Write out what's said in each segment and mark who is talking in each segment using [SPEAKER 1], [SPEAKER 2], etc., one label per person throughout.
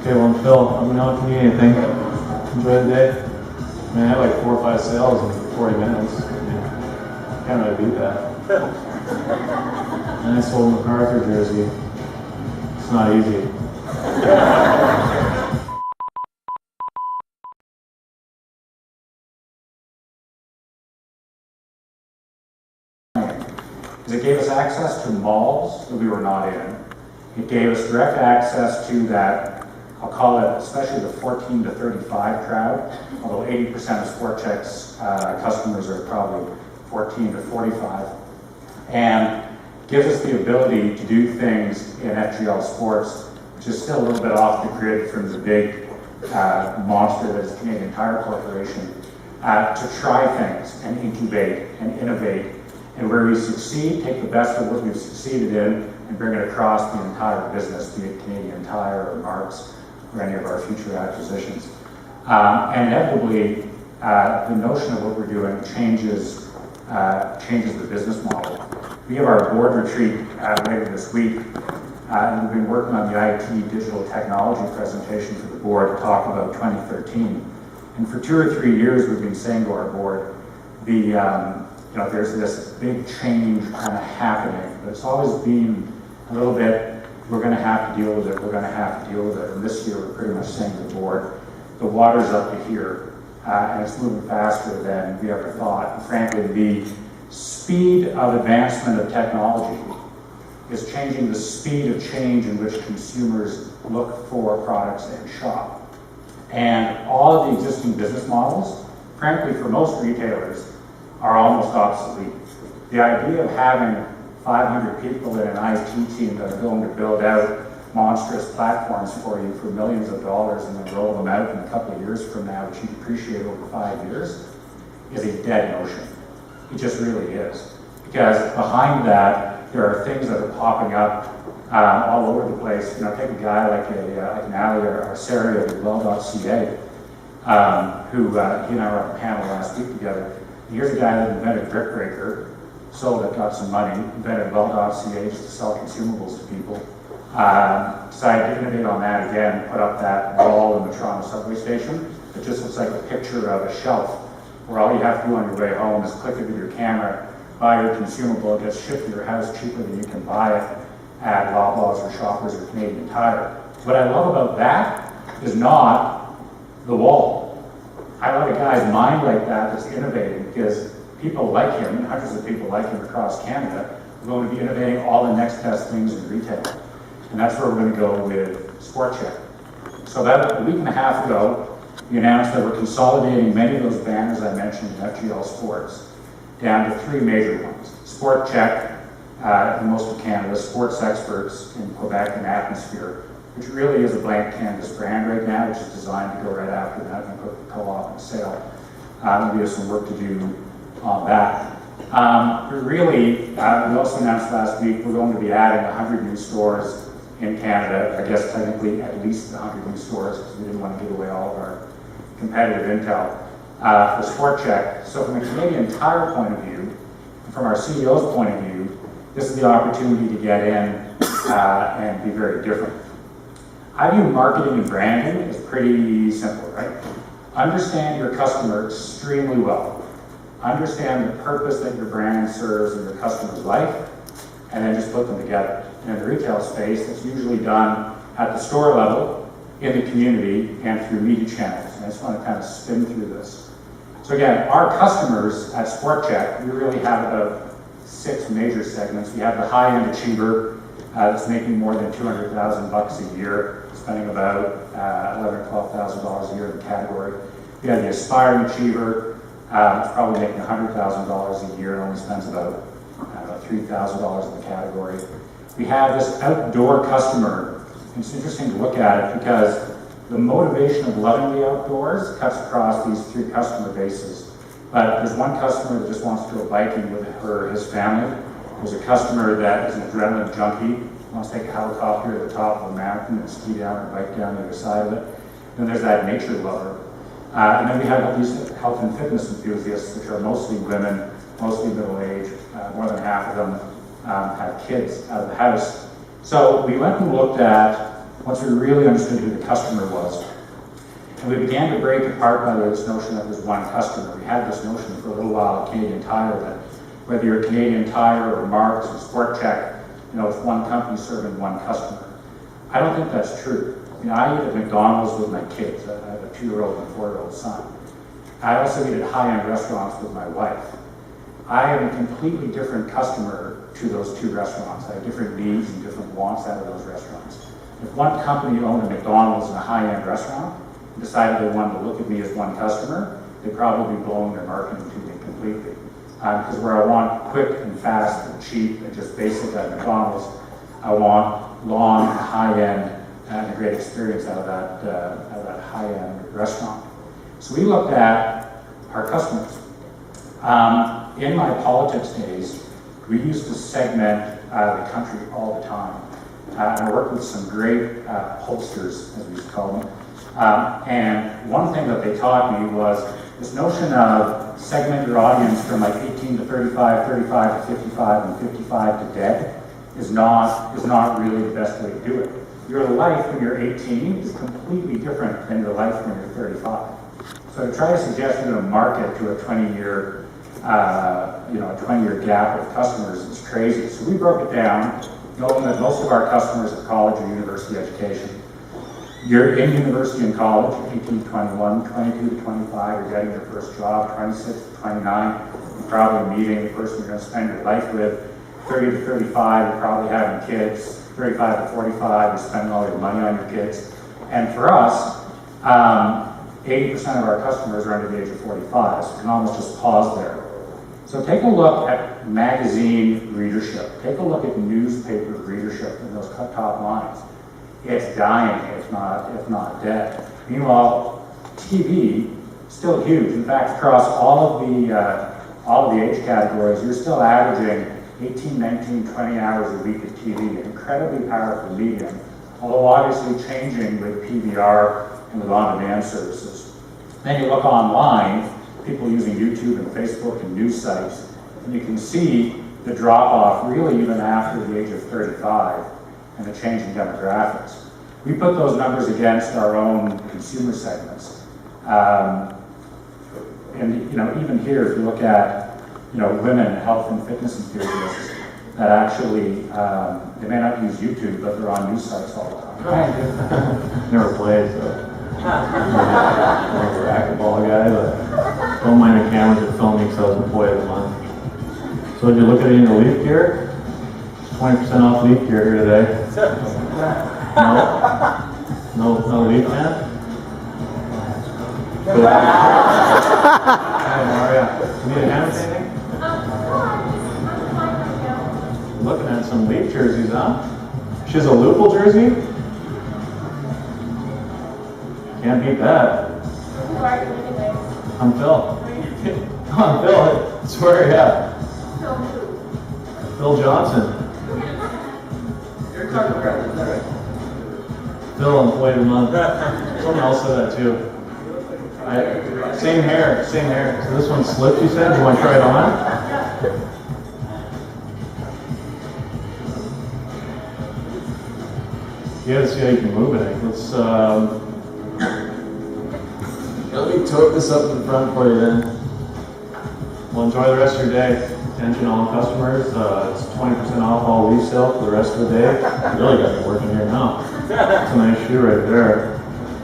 [SPEAKER 1] Okay, well, Phil, let me know if you need anything. Enjoy the day. I mean, I had like 4 or 5 sales in 40 minutes. Can't really beat that. And I sold a MacArthur jersey. It's not easy.
[SPEAKER 2] It gave us access to malls that we were not in. It gave us direct access to that, I'll call it, especially the 14 to 35 crowd, although 80% of Sport Chek's customers are probably 14 to 45. And gives us the ability to do things in FGL Sports, which is still a little bit off the grid from the big monster that is Canadian Tire Corporation, to try things and incubate and innovate. And where we succeed, take the best of what we've succeeded in and bring it across the entire business, be it Canadian Tire or Marks or any of our future acquisitions. And inevitably, the notion of what we're doing changes the business model. We have our board retreat later this week, and we've been working on the IT digital technology presentation for the board to talk about 2013. And for 2 or 3 years, we've been saying to our board, there's this big change kind of happening, but it's always been a little bit, we're going to have to deal with it, we're going to have to deal with it. And this year, we're pretty much saying to the board, the water's up to here, and it's moving faster than we ever thought. And frankly, the speed of advancement of technology is changing the speed of change in which consumers look for products and shop. And all of the existing business models, frankly, for most retailers, are almost obsolete. The idea of having 500 people in an IT team that are going to build out monstrous platforms for you for millions of dollars and then roll them out in a couple of years from now, which you depreciate over 5 years, is a dead notion. It just really is. Because behind that, there are things that are popping up all over the place. Take a guy like an Ali or Sarah at Well.ca, who he and I were on a panel last week together. And here's a guy that invented Brick Breaker, sold it, got some money, invented Well.ca just to sell consumables to people. Decided to innovate on that again, put up that wall in the Toronto subway station. It just looks like a picture of a shelf where all you have to do on your way home is click it with your camera, buy your consumable, it gets shipped to your house cheaper than you can buy it at Loblaws or Shoppers or Canadian Tire. What I love about that is not the wall. I love a guy's mind like that that's innovating, because people like him, and hundreds of people like him across Canada, are going to be innovating all the next best things in retail. And that's where we're going to go with Sport Chek. So about a week and a half ago, we announced that we're consolidating many of those banners I mentioned in FGL Sports down to 3 major ones. Sport Chek in most of Canada, Sports Experts in Quebec and Atmosphere, which really is a blank canvas brand right now, which is designed to go right after that and put the co-op on sale. We have some work to do on that. We also announced last week we're going to be adding 100 new stores in Canada. I guess technically at least 100 new stores, because we didn't want to give away all of our competitive intel for Sport Chek. So from a Canadian Tire point of view, from our CEO's point of view, this is the opportunity to get in and be very different. I view marketing and branding as pretty simple, right? Understand your customer extremely well. Understand the purpose that your brand serves in your customer's life, and then just put them together. And in the retail space, it's usually done at the store level, in the community, and through media channels. And I just want to kind of spin through this. So again, our customers at Sport Chek, we really have about 6 major segments. We have the high-end achiever that's making more than $200,000 a year, spending about $11,000 or $12,000 a year in the category. We have the aspiring achiever, it's probably making $100,000 a year and only spends about $3,000 in the category. We have this outdoor customer. It's interesting to look at it because the motivation of loving the outdoors cuts across these 3 customer bases. But there's one customer that just wants to go biking with her or his family. There's a customer that is an adrenaline junkie, wants to take a helicopter to the top of a mountain and ski down or bike down the other side of it. Then there's that nature lover. And then we have these health and fitness enthusiasts, which are mostly women, mostly middle-aged. More than half of them have kids out of the house. So we went and looked at once we really understood who the customer was. And we began to break apart, by the way, this notion that there's one customer. We had this notion for a little while at Canadian Tire that whether you're Canadian Tire or Marks or Sport Check, it's one company serving one customer. I don't think that's true. I eat at McDonald's with my kids. I have a 2-year-old and a 4-year-old son. I also eat at high-end restaurants with my wife. I am a completely different customer to those two restaurants. I have different needs and different wants out of those restaurants. If one company owned a McDonald's and a high-end restaurant and decided they wanted to look at me as one customer, they'd probably be blowing their marketing to me completely. Because where I want quick and fast and cheap and just basic at McDonald's, I want long, high-end, and a great experience out of that high-end restaurant. So we looked at our customers. In my politics days, we used to segment the country all the time. I worked with some great pollsters, as we used to call them. And one thing that they taught me was this notion of segment your audience from like 18 to 35, 35 to 55, and 55 to dead is not really the best way to do it. Your life when you're 18 is completely different than your life when you're 35. So to try to suggest you're going to market to a 20-year, a 20-year gap of customers is crazy. So we broke it down, knowing that most of our customers are college or university education. You're in university and college, 18 to 21, 22 to 25, you're getting your first job, 26 to 29, you're probably meeting the person you're going to spend your life with, 30 to 35, you're probably having kids, 35 to 45, you're spending all your money on your kids. And for us, 80% of our customers are under the age of 45, so we can almost just pause there. So take a look at magazine readership. Take a look at newspaper readership in those top lines. It's dying, if not dead. Meanwhile, TV, still huge. In fact, across all of the age categories, you're still averaging 18, 19, 20 hours a week of TV, an incredibly powerful medium, although obviously changing with PVR and with on-demand services. Then you look online, people using YouTube and Facebook and news sites, and you can see the drop-off really even after the age of 35 and the changing demographics. We put those numbers against our own consumer segments. And even here, if you look at women, health and fitness enthusiasts that actually, they may not use YouTube, but they're on news sites all the time.
[SPEAKER 1] Never played, so. I'm a racquetball guy, but don't mind the cameras that film me because I was employee of the month. So did you look at any of the leaf gear? 20% off leaf gear here today. No leaf man? Good. Hi, Maria. You need a hand with anything? Looking at some Leaf jerseys, huh? She has a Lupul jersey? Can't beat that. I'm Phil. I'm Phil. I swear, yeah. Phil Johnson. Phil, employee of the month. Someone else said that too. Same hair. So this one slipped, you said? Do you want to try it on? You gotta see how you can move it. Let's, let me tote this up in the front for you then. Well, enjoy the rest of your day. Attention all customers, it's 20% off all leaf sale for the rest of the day. You really got it working here now. That's a nice shoe right there.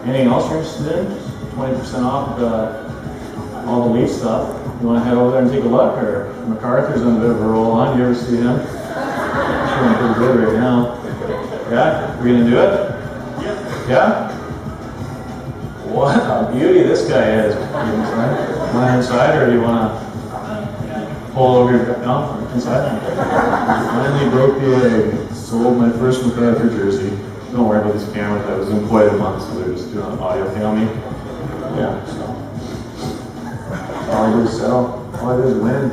[SPEAKER 1] Anything else you're interested in? 20% off all the leaf stuff. You want to head over there and take a look? Or MacArthur's on a bit of a roll on. You ever see him? He's doing pretty good right now. Yeah? We're gonna do it? Yeah? What a beauty this guy is. Want inside or do you want to pull over your inside? Finally broke the leg. Sold my first MacArthur jersey. Don't worry about these cameras. I was employed a month, so they're just doing an audio thing on me. Yeah, so. All I do is sell. All I do is win.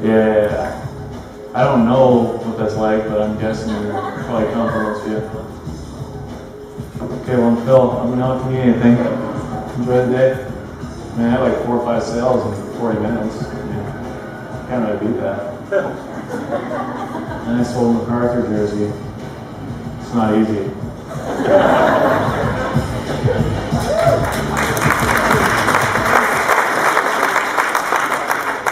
[SPEAKER 1] Yeah. I don't know what that's like, but I'm guessing you're probably comfortable with you. Okay, well, Phil, let me know if you need anything. Enjoy the day. I mean, I had like 4 or 5 sales in 40 minutes. Can't really beat that. Nice old MacArthur jersey. It's not easy.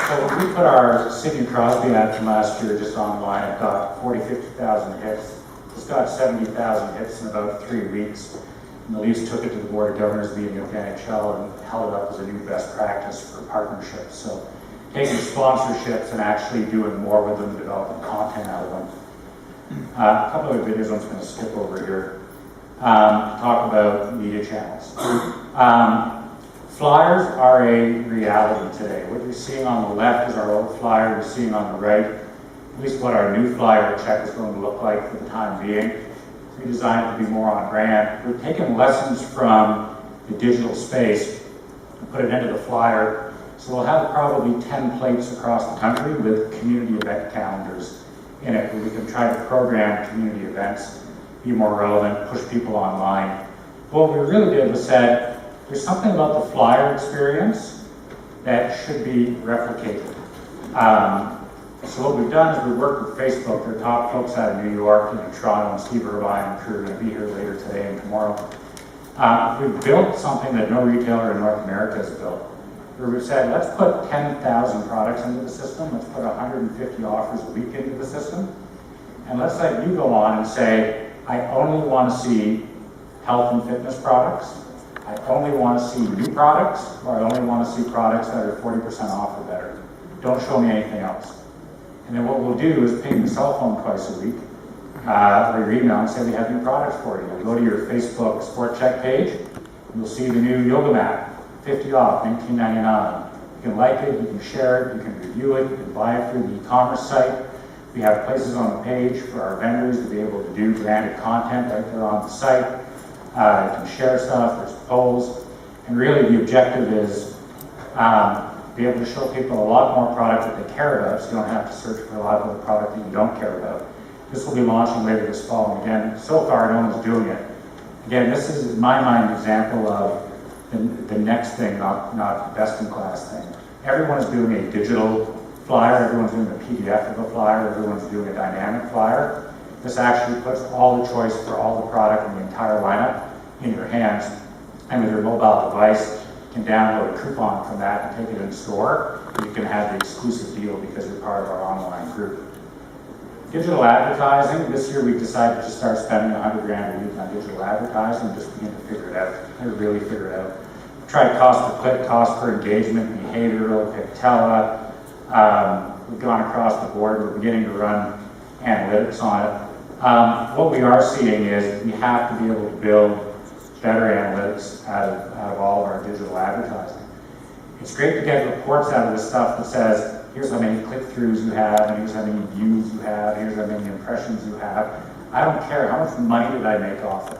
[SPEAKER 2] So when we put our Sidney Crosby ad from last year just online, it got 50,000 hits. It's got 70,000 hits in about 3 weeks. And the Leafs took it to the Board of Governors meeting of the NHL and held it up as a new best practice for partnerships. So taking sponsorships and actually doing more with them, developing content out of them. A couple of videos I'm just going to skip over here. Talk about media channels. Flyers are a reality today. What you're seeing on the left is our old flyer. You're seeing on the right, at least what our new flyer check is going to look like for the time being. We designed it to be more on brand. We've taken lessons from the digital space and put it into the flyer. So we'll have probably 10 plates across the country with community event calendars in it, where we can try to program community events, be more relevant, push people online. What we really did was said, there's something about the flyer experience that should be replicated. So what we've done is we've worked with Facebook, their top folks out of New York, Toronto, and Steve Irvine, and crew are going to be here later today and tomorrow. We've built something that no retailer in North America has built, where we've said, let's put 10,000 products into the system, let's put 150 offers a week into the system, and let's let you go on and say, I only want to see health and fitness products, I only want to see new products, or I only want to see products that are 40% off or better. Don't show me anything else. And then what we'll do is ping your cell phone twice a week, or your email, and say we have new products for you. You'll go to your Facebook Sport Check page, and you'll see the new yoga mat, 50 off, $19.99. You can like it, you can share it, you can review it, you can buy it through the e-commerce site. We have places on the page for our vendors to be able to do branded content right there on the site. You can share stuff, there's polls, and really the objective is be able to show people a lot more product that they care about, so you don't have to search for a lot of the product that you don't care about. This will be launching later this fall, and again, so far no one's doing it. Again, this is, in my mind, an example of the next thing, not the best-in-class thing. Everyone is doing a digital flyer, everyone's doing a PDF of a flyer, everyone's doing a dynamic flyer. This actually puts all the choice for all the product in the entire lineup in your hands, and with your mobile device, you can download a coupon from that and take it in store, and you can have the exclusive deal because you're part of our online group. Digital advertising, this year we decided to start spending $100 grand a week on digital advertising, just begin to figure it out, and really figure it out. Tried cost per click, cost per engagement, behavioral, Pictella. We've gone across the board, we're beginning to run analytics on it. What we are seeing is we have to be able to build better analytics out of all of our digital advertising. It's great to get reports out of this stuff that says, here's how many click-throughs you have, and here's how many views you have, here's how many impressions you have. I don't care, how much money did I make off it?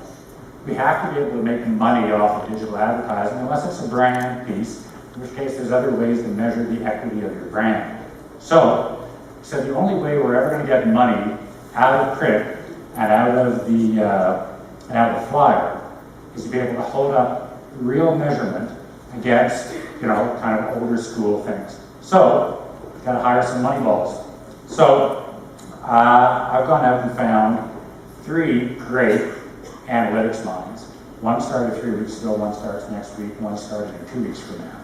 [SPEAKER 2] We have to be able to make money off of digital advertising, unless it's a brand piece, in which case there's other ways to measure the equity of your brand. So the only way we're ever going to get money out of print and out of the flyer is to be able to hold up real measurement against, kind of older school things. So, we've got to hire some money balls. So, I've gone out and found 3 great analytics minds. One started 3 weeks ago, one starts next week, one starting in 2 weeks from now.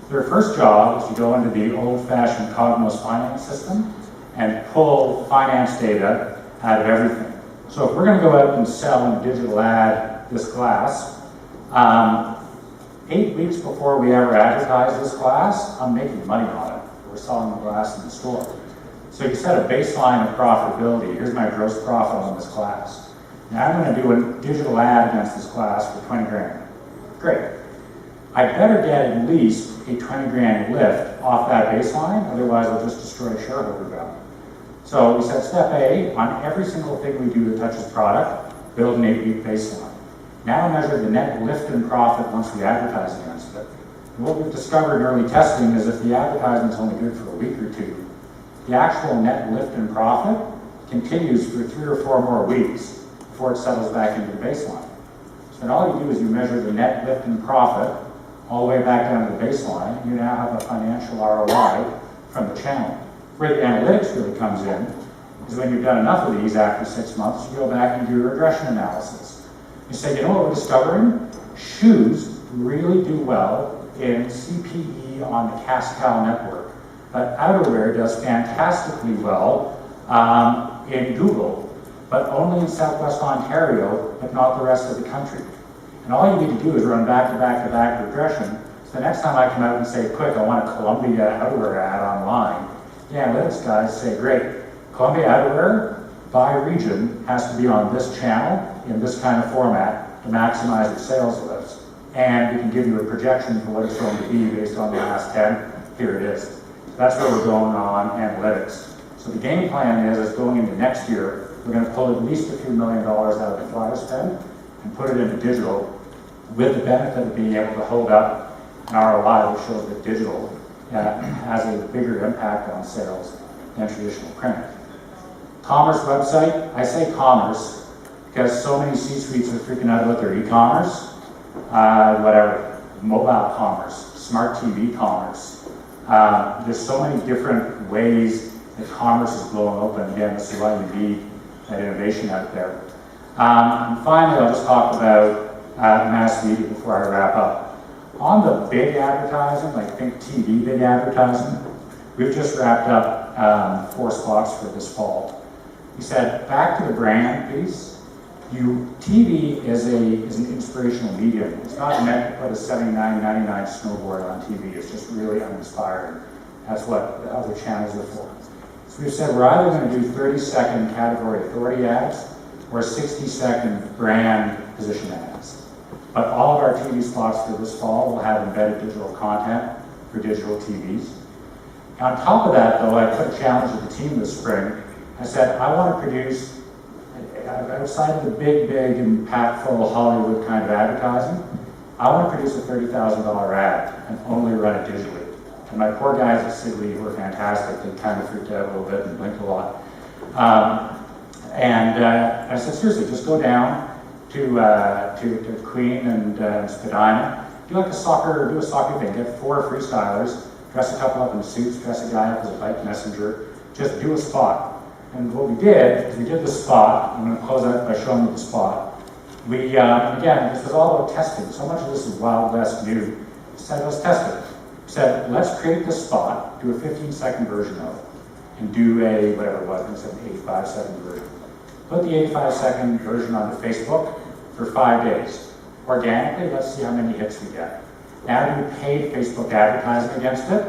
[SPEAKER 2] Their first job is to go into the old-fashioned Cognos finance system and pull finance data out of everything. So if we're going to go out and sell in a digital ad this class, 8 weeks before we ever advertise this class, I'm making money on it. We're selling the glass in the store. So you set a baseline of profitability. Here's my gross profit on this class. Now I'm going to do a digital ad against this class for 20 grand. Great. I better get at least a 20 grand lift off that baseline, otherwise I'll just destroy shareholder value. So we said step A, on every single thing we do that touches product, build an 8-week baseline. Now measure the net lift in profit once we advertise against it. And what we've discovered in early testing is if the advertisement is only good for a week or 2, the actual net lift in profit continues for 3 or 4 more weeks before it settles back into the baseline. So then all you do is you measure the net lift in profit all the way back down to the baseline, and you now have a financial ROI from the channel. Where the analytics really comes in is when you've done enough of these after 6 months, you go back and do a regression analysis. You say, you know what we're discovering? Shoes really do well in CPE on the Cascal network, but outerwear does fantastically well in Google, but only in Southwest Ontario, but not the rest of the country. And all you need to do is run back-to-back-to-back regression. So the next time I come out and say, quick, I want a Columbia outerwear ad online, the analytics guys say, great, Columbia outerwear by region has to be on this channel in this kind of format to maximize its sales lifts. And we can give you a projection for what it's going to be based on the last 10. Here it is. That's where we're going on analytics. So the game plan is going into next year, we're going to pull at least a few $1 million out of the flyer spend and put it into digital with the benefit of being able to hold up an ROI that shows that digital has a bigger impact on sales than traditional print. Commerce website, I say commerce because so many C-suites are freaking out about their e-commerce, whatever, mobile commerce, smart TV commerce. There's so many different ways that commerce is blowing open. Again, this is why you need that innovation out there. And finally, I'll just talk about mass media before I wrap up. On the big advertising, like think TV big advertising, we've just wrapped up 4 spots for this fall. We said, back to the brand piece, TV is an inspirational medium. It's not meant to put a $79.99 snowboard on TV. It's just really uninspiring. That's what the other channels are for. So we've said we're either going to do 30-second category authority ads or 60-second brand position ads. But all of our TV spots for this fall will have embedded digital content for digital TVs. On top of that, though, I put a challenge with the team this spring. I said, I want to produce, outside of the big, impactful Hollywood kind of advertising, I want to produce a $30,000 ad and only run it digitally. And my poor guys at Sidley who were fantastic. They kind of freaked out a little bit and blinked a lot. I said, seriously, just go down to Queen and Spadina, do a soccer thing, get 4 freestylers, dress a couple up in suits, dress a guy up as a bike messenger, just do a spot. And what we did is we did the spot. I'm going to close out by showing you the spot. We, again, this was all about testing. So much of this is Wild West new. We said, let's test it. We said, let's create this spot, do a 15-second version of it, and do a, whatever it was, we said an 85-second version. Put the 85-second version onto Facebook for 5 days. Organically, let's see how many hits we get. Now do paid Facebook advertising against it,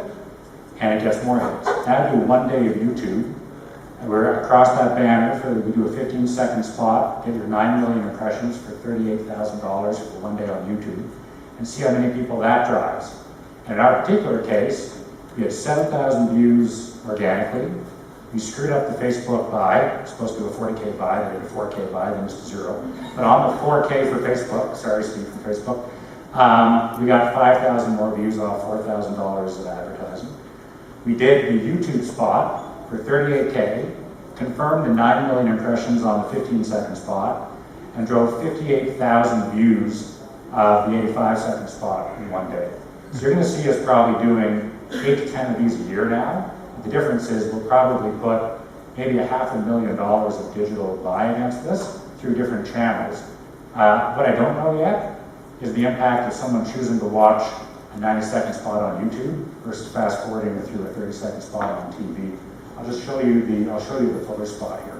[SPEAKER 2] and it gets more hits. Now do 1 day of YouTube. And we're across that banner, we do a 15-second spot, get your 9 million impressions for $38,000 for 1 day on YouTube, and see how many people that drives. And in our particular case, we had 7,000 views organically. We screwed up the Facebook buy. It's supposed to do a 40K buy, they did a 4K buy, then it's 0. But on the 4K for Facebook, sorry Steve from Facebook, we got 5,000 more views off $4,000 of advertising. We did the YouTube spot for $38K, confirmed the 9 million impressions on the 15-second spot, and drove 58,000 views of the 85-second spot in 1 day. So you're going to see us probably doing 8 to 10 of these a year now. The difference is we'll probably put maybe $500,000 of digital buy against this through different channels. What I don't know yet is the impact of someone choosing to watch a 90-second spot on YouTube versus fast forwarding it through a 30-second spot on TV. I'll show you the fuller spot here.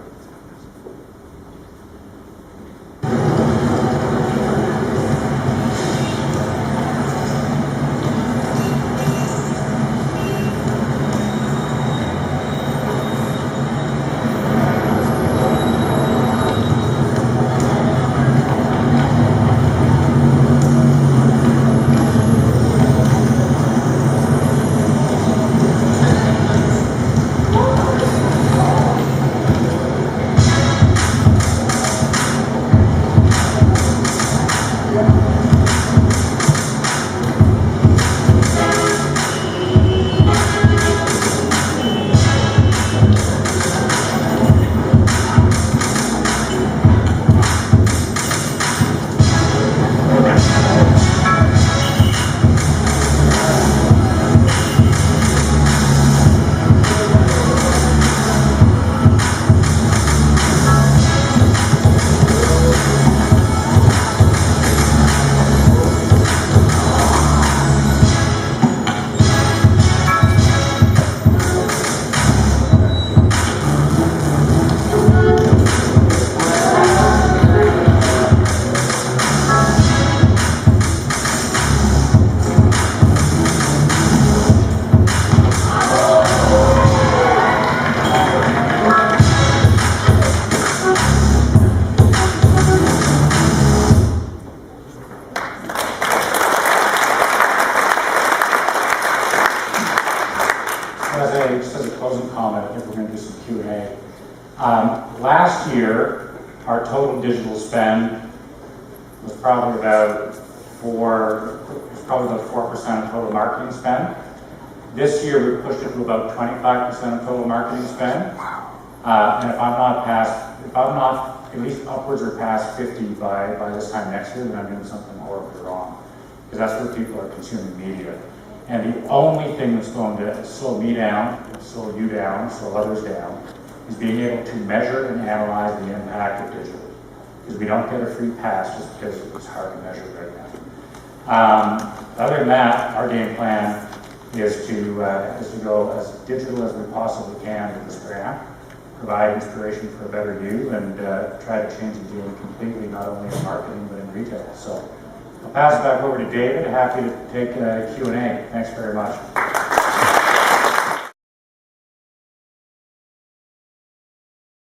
[SPEAKER 2] total digital spend was probably about 4% of total marketing spend. This year, we pushed it to about 25% of total marketing spend. And if I'm not at least upwards or past 50 by this time next year, then I'm doing something horribly wrong. Because that's where people are consuming media. And the only thing that's going to slow me down, slow you down, slow others down, is being able to measure and analyze the impact of digital. Because we don't get a free pass just because it's hard to measure right now. Other than that, our game plan is to go as digital as we possibly can with this grant, provide inspiration for a better you, and try to change the game completely, not only in marketing but in retail. So I'll pass it back over to David. Happy to take Q&A. Thanks very much.